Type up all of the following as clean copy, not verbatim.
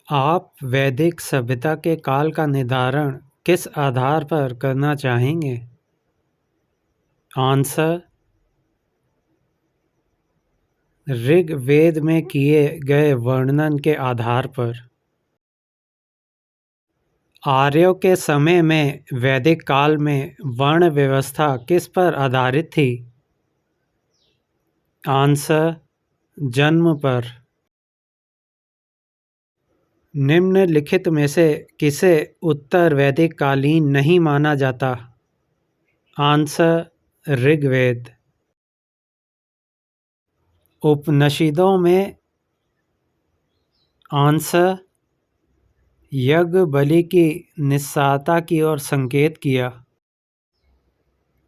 आप वैदिक सभ्यता के काल का निर्धारण किस आधार पर करना चाहेंगे? आंसर: ऋग्वेद में किए गए वर्णन के आधार पर। आर्यों के समय में वैदिक काल में वर्ण व्यवस्था किस पर आधारित थी? आंसर: जन्म पर। निम्नलिखित में से किसे उत्तर वैदिक कालीन नहीं माना जाता? आंसर: ऋग्वेद। उपनिषदों में आंसर: यज्ञ बलि की निस्सारता की ओर संकेत किया।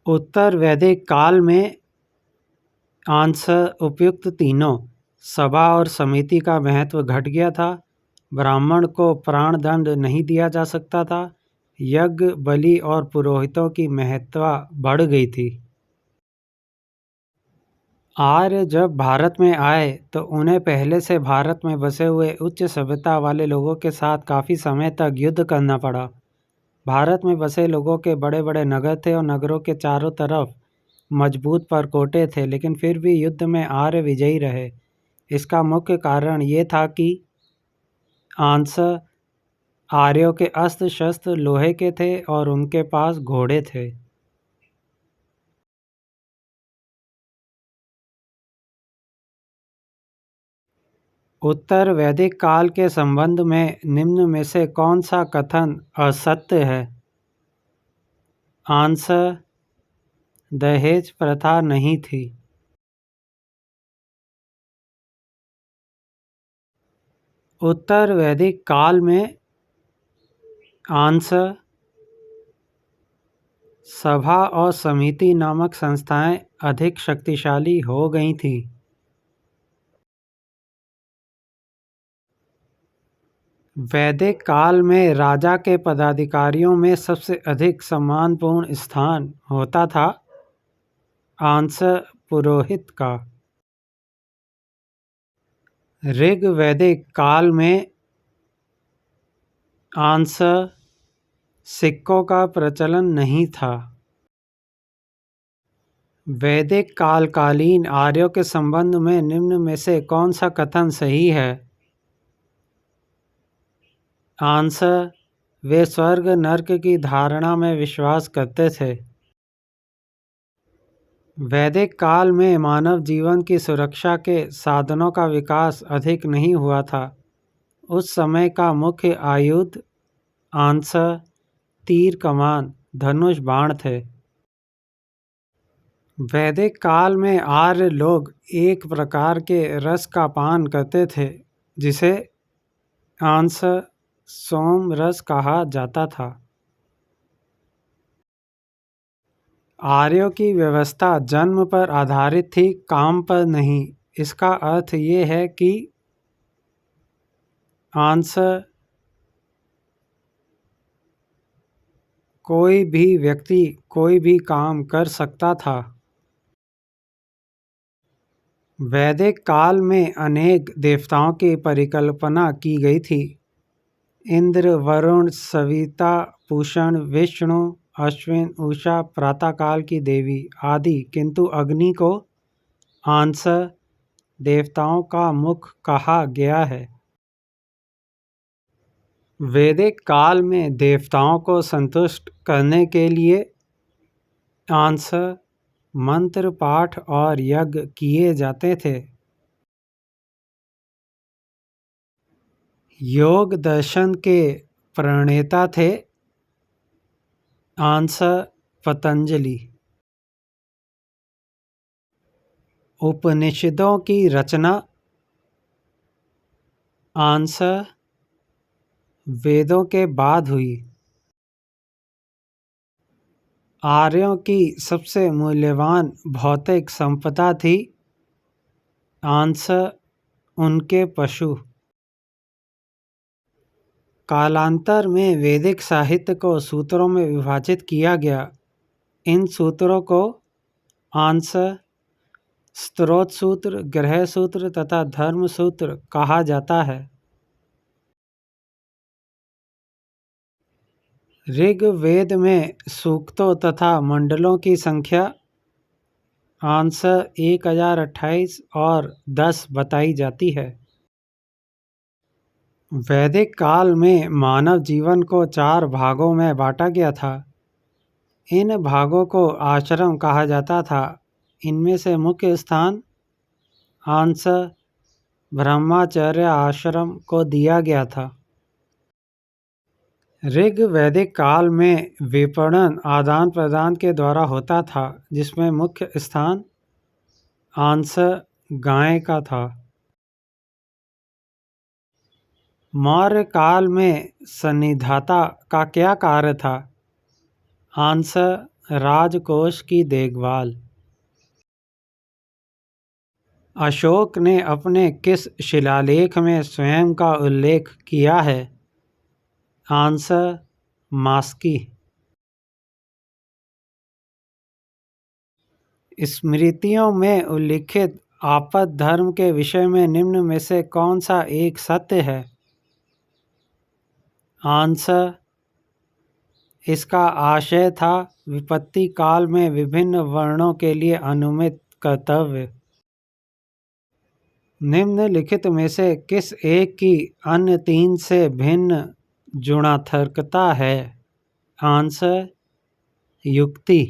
उत्तर वैदिक काल में आंसर: उपयुक्त तीनों। सभा और समिति का महत्व घट गया था। ब्राह्मण को प्राणदंड नहीं दिया जा सकता था। यज्ञ बलि और पुरोहितों की महत्ता बढ़ गई थी। आर्य जब भारत में आए तो उन्हें पहले से भारत में बसे हुए उच्च सभ्यता वाले लोगों के साथ काफ़ी समय तक युद्ध करना पड़ा। भारत में बसे लोगों के बड़े बड़े नगर थे और नगरों के चारों तरफ मजबूत परकोटे थे, लेकिन फिर भी युद्ध में आर्य विजयी रहे। इसका मुख्य कारण ये था कि आंसर: आर्यों के अस्त्र शस्त्र लोहे के थे और उनके पास घोड़े थे। उत्तर वैदिक काल के संबंध में निम्न में से कौन सा कथन असत्य है? आंसर: दहेज प्रथा नहीं थी। उत्तर वैदिक काल में आंसर: सभा और समिति नामक संस्थाएं अधिक शक्तिशाली हो गई थीं। वैदिक काल में राजा के पदाधिकारियों में सबसे अधिक सम्मानपूर्ण स्थान होता था। आंसर: पुरोहित का। ऋग्वैदिक काल में आंसर: सिक्कों का प्रचलन नहीं था। वैदिक कालीन आर्यों के संबंध में निम्न में से कौन सा कथन सही है? आंसर: वे स्वर्ग नर्क की धारणा में विश्वास करते थे। वैदिक काल में मानव जीवन की सुरक्षा के साधनों का विकास अधिक नहीं हुआ था। उस समय का मुख्य आयुध आंसर: तीर कमान धनुष बाण थे। वैदिक काल में आर्य लोग एक प्रकार के रस का पान करते थे जिसे आंसर: सोम रस कहा जाता था। आर्यों की व्यवस्था जन्म पर आधारित थी, काम पर नहीं। इसका अर्थ ये है कि आंसर: कोई भी व्यक्ति कोई भी काम कर सकता था। वैदिक काल में अनेक देवताओं की परिकल्पना की गई थी। इंद्र, वरुण, सविता, पूषण, विष्णु, अश्विन, उषा, प्रातःकाल की देवी आदि, किंतु अग्नि को आंसर: देवताओं का मुख कहा गया है। वैदिक काल में देवताओं को संतुष्ट करने के लिए आंसर: मंत्र पाठ और यज्ञ किए जाते थे। योग दर्शन के प्रणेता थे आंसर: पतंजलि। उपनिषदों की रचना आंसर: वेदों के बाद हुई। आर्यों की सबसे मूल्यवान भौतिक संपदा थी आंसर: उनके पशु। कालांतर में वैदिक साहित्य को सूत्रों में विभाजित किया गया। इन सूत्रों को आंसर: स्त्रोत सूत्र, ग्रह सूत्र तथा धर्म सूत्र कहा जाता है। ऋग्वेद में सूक्तों तथा मंडलों की संख्या आंसर 1028 और 10 बताई जाती है। वैदिक काल में मानव जीवन को 4 भागों में बांटा गया था। इन भागों को आश्रम कहा जाता था। इनमें से मुख्य स्थान आंसर ब्रह्मचर्य आश्रम को दिया गया था। ऋग वैदिक काल में विपणन आदान प्रदान के द्वारा होता था, जिसमें मुख्य स्थान आंसर गाय का था। मौर्य काल में सन्निधाता का क्या कार्य था? आंसर राजकोष की देखभाल। अशोक ने अपने किस शिलालेख में स्वयं का उल्लेख किया है? आंसर मास्की। स्मृतियों में उल्लिखित आपद धर्म के विषय में निम्न में से कौन सा एक सत्य है? आंसर इसका आशय था विपत्ति काल में विभिन्न वर्णों के लिए अनुमित कर्तव्य। निम्नलिखित में से किस एक की अन्य 3 से भिन्न जुणार्थकता है? आंसर युक्ति।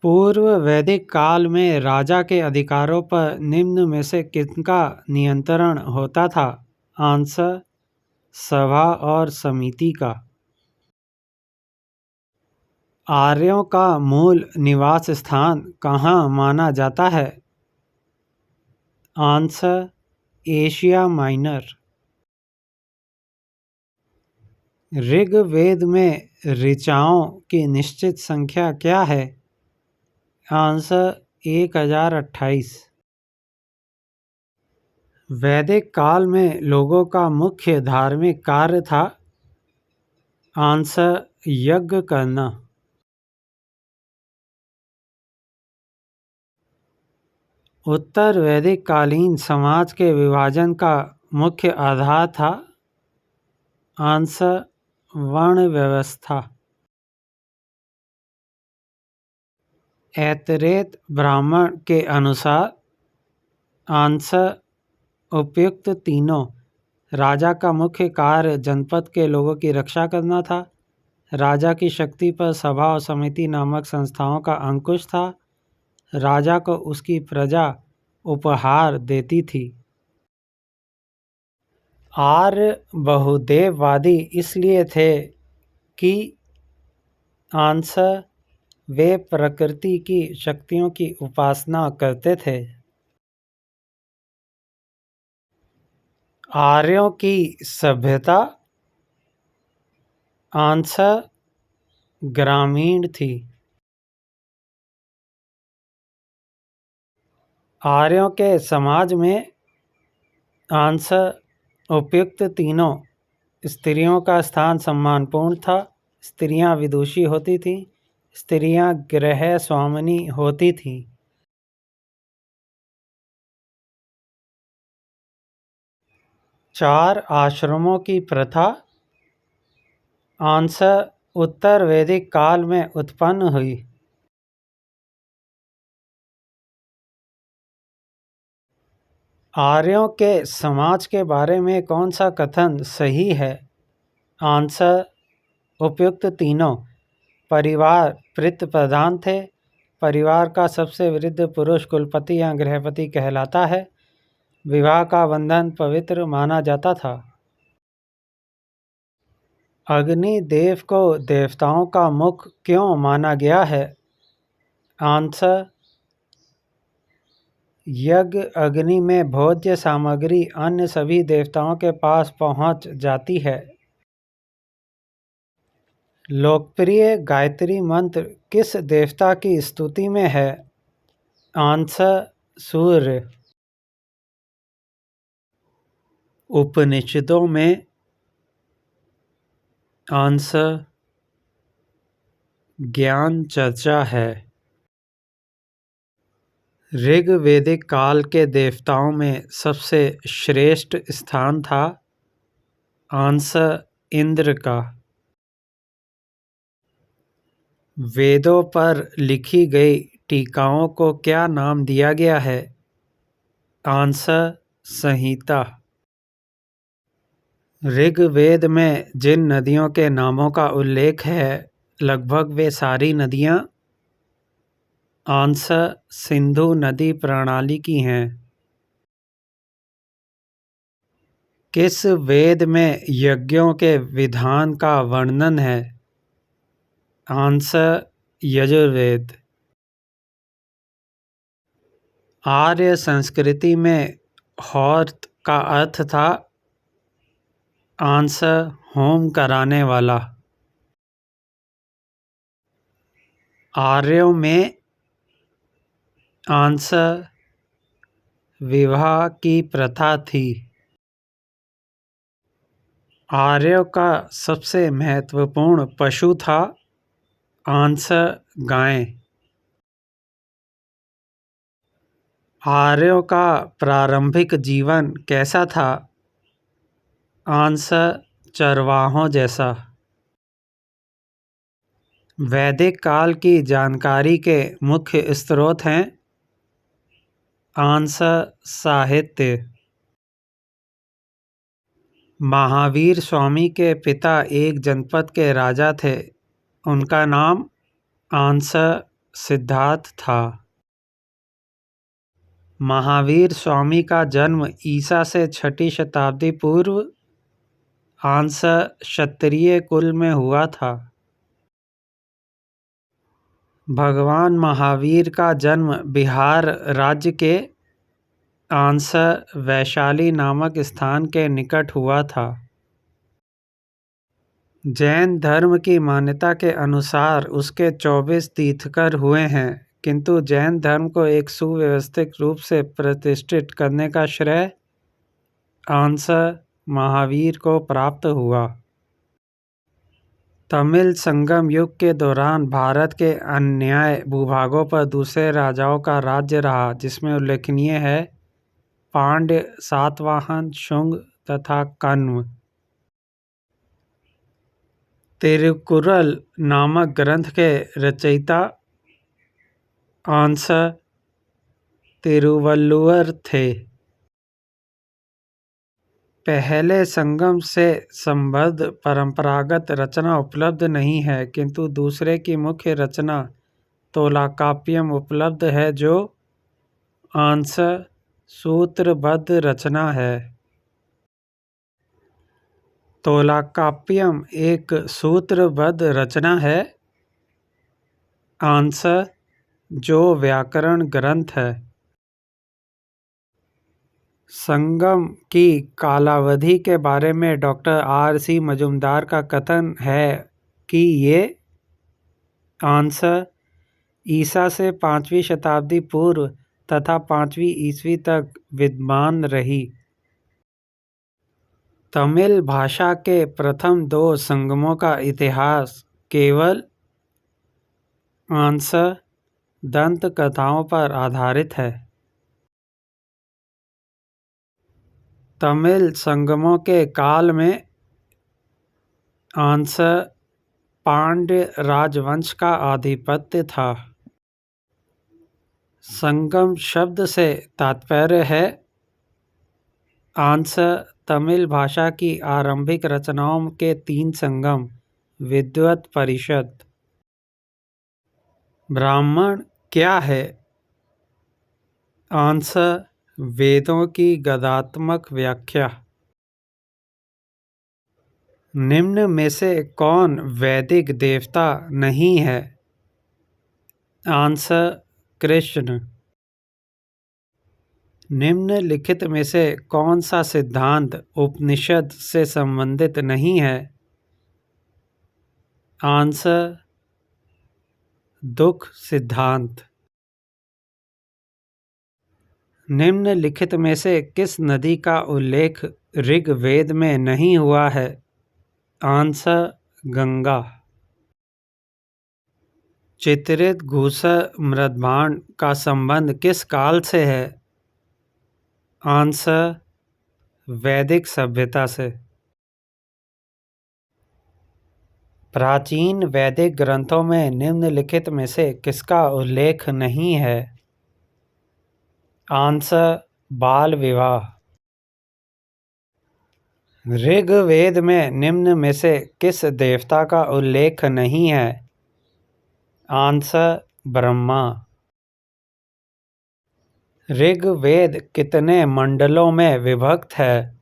पूर्व वैदिक काल में राजा के अधिकारों पर निम्न में से किसका नियंत्रण होता था? आंसर सभा और समिति का। आर्यों का मूल निवास स्थान कहाँ माना जाता है? Answer Asia minor. ऋग्वेद में ऋचाओं की निश्चित संख्या क्या है? आंसर 1028। वैदिक काल में लोगों का मुख्य धार्मिक कार्य था? आंसर यज्ञ करना। उत्तर वैदिक कालीन समाज के विभाजन का मुख्य आधार था? आंसर वर्ण व्यवस्था। ऐतरेय ब्राह्मण के अनुसार आंसर उपयुक्त तीनों। राजा का मुख्य कार्य जनपद के लोगों की रक्षा करना था। राजा की शक्ति पर सभा और समिति नामक संस्थाओं का अंकुश था। राजा को उसकी प्रजा उपहार देती थी। आर्य बहुदेववादी इसलिए थे कि आंसर वे प्रकृति की शक्तियों की उपासना करते थे। आर्यों की सभ्यता आंसर ग्रामीण थी। आर्यों के समाज में आंसर उपयुक्त तीनों। स्त्रियों का स्थान सम्मानपूर्ण था। स्त्रियां विदुषी होती थीं। स्त्रियां गृह स्वामिनी होती थीं। चार आश्रमों की प्रथा आंसर उत्तर वैदिक काल में उत्पन्न हुई। आर्यों के समाज के बारे में कौन सा कथन सही है? आंसर उपयुक्त तीनों। परिवार पितृ प्रधान थे। परिवार का सबसे वृद्ध पुरुष कुलपति या गृहपति कहलाता है। विवाह का बंधन पवित्र माना जाता था। अग्नि देव को देवताओं का मुख क्यों माना गया है? आंसर यज्ञ अग्नि में भोज्य सामग्री अन्य सभी देवताओं के पास पहुंच जाती है। लोकप्रिय गायत्री मंत्र किस देवता की स्तुति में है? आंसर सूर्य। उपनिषदों में आंसर ज्ञान चर्चा है। ऋग्वेदिक काल के देवताओं में सबसे श्रेष्ठ स्थान था? आंसर इंद्र का। वेदों पर लिखी गई टीकाओं को क्या नाम दिया गया है? आंसर संहिता। ऋग्वेद में जिन नदियों के नामों का उल्लेख है लगभग वे सारी नदियाँ आंसर सिंधु नदी प्रणाली की हैं। किस वेद में यज्ञों के विधान का वर्णन है? आंसर यजुर्वेद। आर्य संस्कृति में हौत का अर्थ था? आंसर होम कराने वाला। आर्यों में आंसर विवाह की प्रथा थी। आर्यों का सबसे महत्वपूर्ण पशु था? आंसर गाय। आर्यों का प्रारंभिक जीवन कैसा था? आंसर चरवाहों जैसा। वैदिक काल की जानकारी के मुख्य स्रोत हैं? आंसर साहित्य। महावीर स्वामी के पिता एक जनपद के राजा थे, उनका नाम? आंसर सिद्धार्थ था। महावीर स्वामी का जन्म ईसा से 6ठी शताब्दी पूर्व? आंसर क्षत्रिय कुल में हुआ था। भगवान महावीर का जन्म बिहार राज्य के? आंसर वैशाली नामक स्थान के निकट हुआ था। जैन धर्म की मान्यता के अनुसार उसके 24 तीर्थंकर हुए हैं, किंतु जैन धर्म को एक सुव्यवस्थित रूप से प्रतिष्ठित करने का श्रेय आंसर महावीर को प्राप्त हुआ। तमिल संगम युग के दौरान भारत के अन्य भूभागों पर दूसरे राजाओं का राज्य रहा, जिसमें उल्लेखनीय है पांड्य, सातवाहन, शुंग तथा कण्व। तिरुकुरल नामक ग्रंथ के रचयिता? आंसर तिरुवल्लुवर थे। पहले संगम से संबद्ध परंपरागत रचना उपलब्ध नहीं है, किंतु दूसरे की मुख्य रचना तोलाकाप्पियम उपलब्ध है, जो आंसर सूत्रबद्ध रचना है। तोलाकाप्पियम एक सूत्रबद्ध रचना है? आंसर जो व्याकरण ग्रंथ है। संगम की कालावधि के बारे में डॉक्टर R.C. मजूमदार का कथन है कि ये आंसर ईसा से 5वीं शताब्दी पूर्व तथा 5वीं ईस्वी तक विद्यमान रही। तमिल भाषा के प्रथम 2 संगमों का इतिहास केवल आंसर दंत कथाओं पर आधारित है। तमिल संगमों के काल में आंसर पांड्य राजवंश का आधिपत्य था। संगम शब्द से तात्पर्य है? आंसर तमिल भाषा की आरंभिक रचनाओं के 3 संगम। विद्वत परिषद। ब्राह्मण क्या है? आंसर वेदों की गद्यात्मक व्याख्या। निम्न में से कौन वैदिक देवता नहीं है? आंसर कृष्ण। निम्नलिखित में से कौन सा सिद्धांत उपनिषद से संबंधित नहीं है? आंसर दुख सिद्धांत। निम्नलिखित में से किस नदी का उल्लेख ऋग्वेद में नहीं हुआ है? आंसर गंगा। चित्रित घूसर मृद्भांड का संबंध किस काल से है? आंसर वैदिक सभ्यता से। प्राचीन वैदिक ग्रंथों में निम्नलिखित में से किसका उल्लेख नहीं है? आंसर, बाल विवाह। ऋग्वेद में निम्न में से किस देवता का उल्लेख नहीं है? आंसर, ब्रह्मा। ऋग्वेद कितने मंडलों में विभक्त है?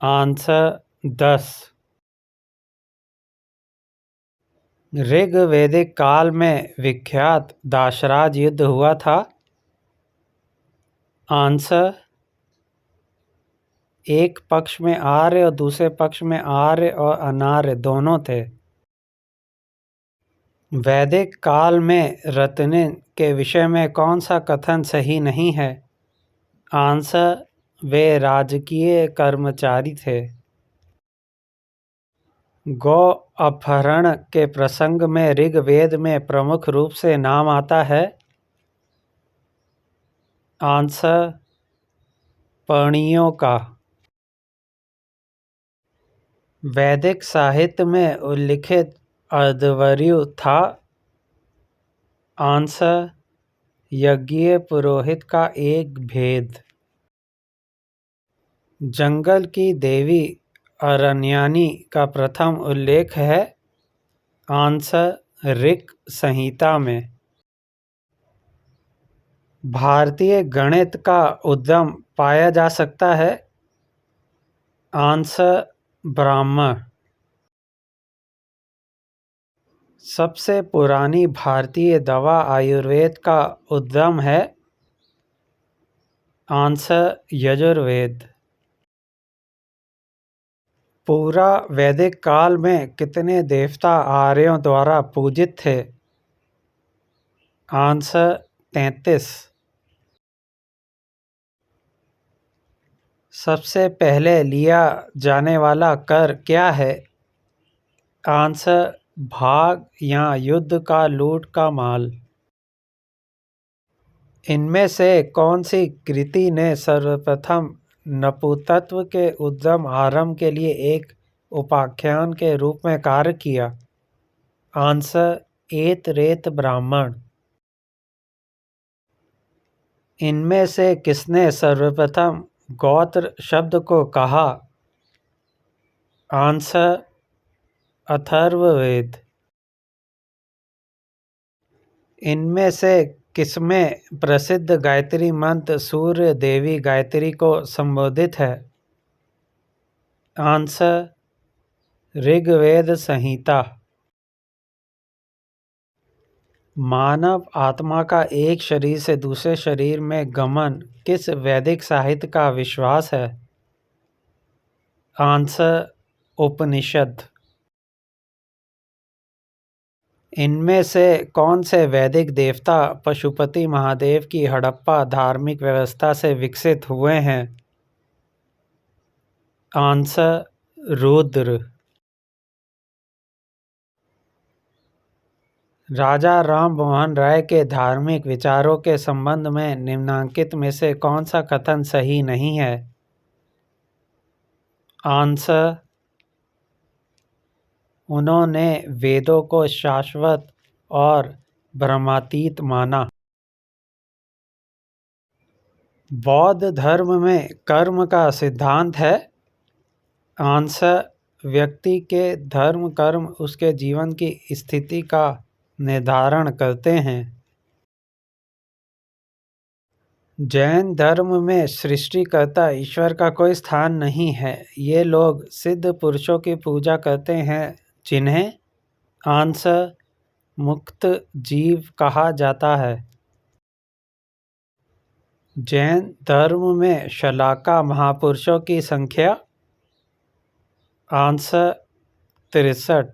आंसर, 10। ऋग्वेदिक काल में विख्यात दाशराज युद्ध हुआ था? आंसर, एक पक्ष में आर्य और दूसरे पक्ष में आर्य और अनार्य दोनों थे। वैदिक काल में रत्निन के विषय में कौन सा कथन सही नहीं है? आंसर, वे राजकीय कर्मचारी थे। गौ अपहरण के प्रसंग में ऋग्वेद में प्रमुख रूप से नाम आता है? आंसर, पर्णियों का। वैदिक साहित्य में उल्लिखित अर्धवर्यु था? आंसर, यज्ञीय पुरोहित का एक भेद। जंगल की देवी अरण्यानी का प्रथम उल्लेख है? आंसर, ऋक् संहिता में। भारतीय गणित का उद्गम पाया जा सकता है? आंसर, ब्राह्मण। सबसे पुरानी भारतीय दवा आयुर्वेद का उद्गम है? आंसर, यजुर्वेद। पूरा वैदिक काल में कितने देवता आर्यों द्वारा पूजित थे? आंसर, 33। सबसे पहले लिया जाने वाला कर क्या है? आंसर, भाग या युद्ध का लूट का माल। इनमें से कौन सी कृति ने सर्वप्रथम नपुंसकत्व के उद्गम आरंभ के लिए एक उपाख्यान के रूप में कार्य किया? आंसर, एत रेत ब्राह्मण। इनमें से किसने सर्वप्रथम गोत्र शब्द को कहा? आंसर, अथर्ववेद। इनमें से किसमें प्रसिद्ध गायत्री मंत्र सूर्य देवी गायत्री को संबोधित है? आंसर, ऋग्वेद संहिता। मानव आत्मा का एक शरीर से दूसरे शरीर में गमन किस वैदिक साहित्य का विश्वास है? आंसर, उपनिषद। इनमें से कौन से वैदिक देवता पशुपति महादेव की हड़प्पा धार्मिक व्यवस्था से विकसित हुए हैं? आंसर, रुद्र। राजा राम मोहन राय के धार्मिक विचारों के संबंध में निम्नलिखित में से कौन सा कथन सही नहीं है? आंसर, उन्होंने वेदों को शाश्वत और ब्रह्मातीत माना। बौद्ध धर्म में कर्म का सिद्धांत है? आंसर, व्यक्ति के धर्म कर्म उसके जीवन की स्थिति का निर्धारण करते हैं। जैन धर्म में सृष्टिकर्ता ईश्वर का कोई स्थान नहीं है। ये लोग सिद्ध पुरुषों की पूजा करते हैं जिन्हें? आंसर, मुक्त जीव कहा जाता है। जैन धर्म में शलाका महापुरुषों की संख्या? आंसर, 63।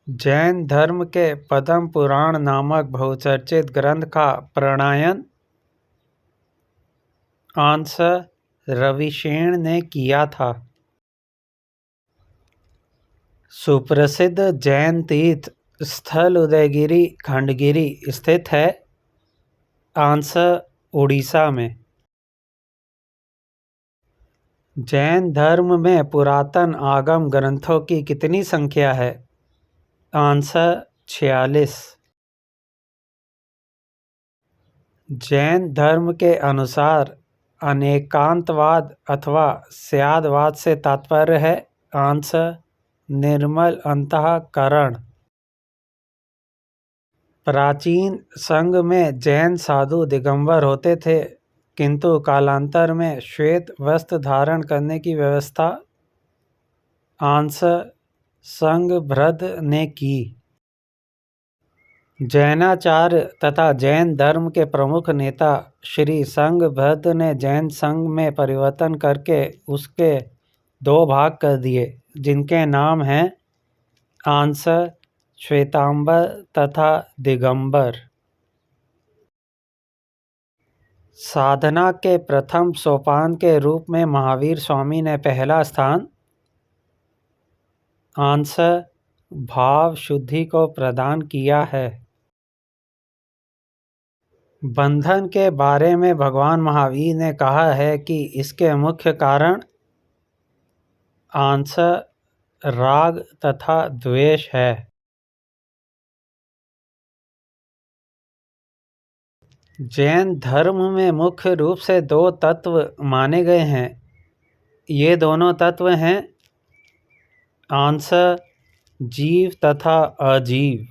जैन धर्म के पद्म पुराण नामक बहुचर्चित ग्रंथ का प्रणयन? आंसर, रविशेन ने किया था। सुप्रसिद्ध जैन तीर्थ स्थल उदयगिरी खंडगिरी स्थित है? आंसर, उड़ीसा में। जैन धर्म में पुरातन आगम ग्रंथों की कितनी संख्या है? आंसर 46। जैन धर्म के अनुसार अनेकांतवाद अथवा स्यादवाद से तात्पर्य है। आंसर निर्मल अंतःकरण। प्राचीन संघ में जैन साधु दिगंबर होते थे, किंतु कालांतर में श्वेत वस्त्र धारण करने की व्यवस्था आंसर संघभृत ने की। जैनाचार्य तथा जैन धर्म के प्रमुख नेता श्री संघभृत ने जैन संघ में परिवर्तन करके उसके 2 भाग कर दिए, जिनके नाम हैं आंसर श्वेतांबर तथा दिगंबर। साधना के प्रथम सोपान के रूप में महावीर स्वामी ने पहला स्थान आंसर भाव शुद्धि को प्रदान किया है। बंधन के बारे में भगवान महावीर ने कहा है कि इसके मुख्य कारण आंसर राग तथा द्वेष है। जैन धर्म में मुख्य रूप से 2 तत्व माने गए हैं। ये दोनों तत्व हैं आंसर जीव तथा अजीव।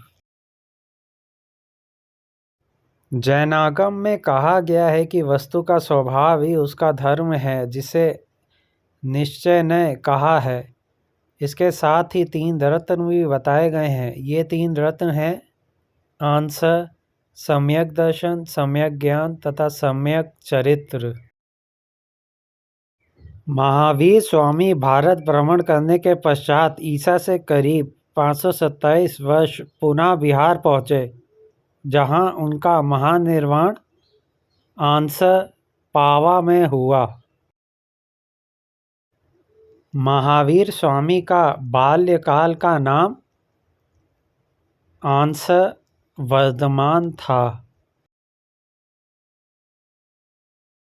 जैनागम में कहा गया है कि वस्तु का स्वभाव ही उसका धर्म है, जिसे निश्चय ने कहा है। इसके साथ ही 3 रत्न भी बताए गए हैं। ये 3 रत्न हैं आंसर सम्यक दर्शन, सम्यक ज्ञान तथा सम्यक चरित्र। महावीर स्वामी भारत भ्रमण करने के पश्चात ईसा से करीब 527 वर्ष पुनः बिहार पहुँचे, जहाँ उनका महानिर्वाण आंसर पावा में हुआ। महावीर स्वामी का बाल्यकाल का नाम आंसर वर्धमान था।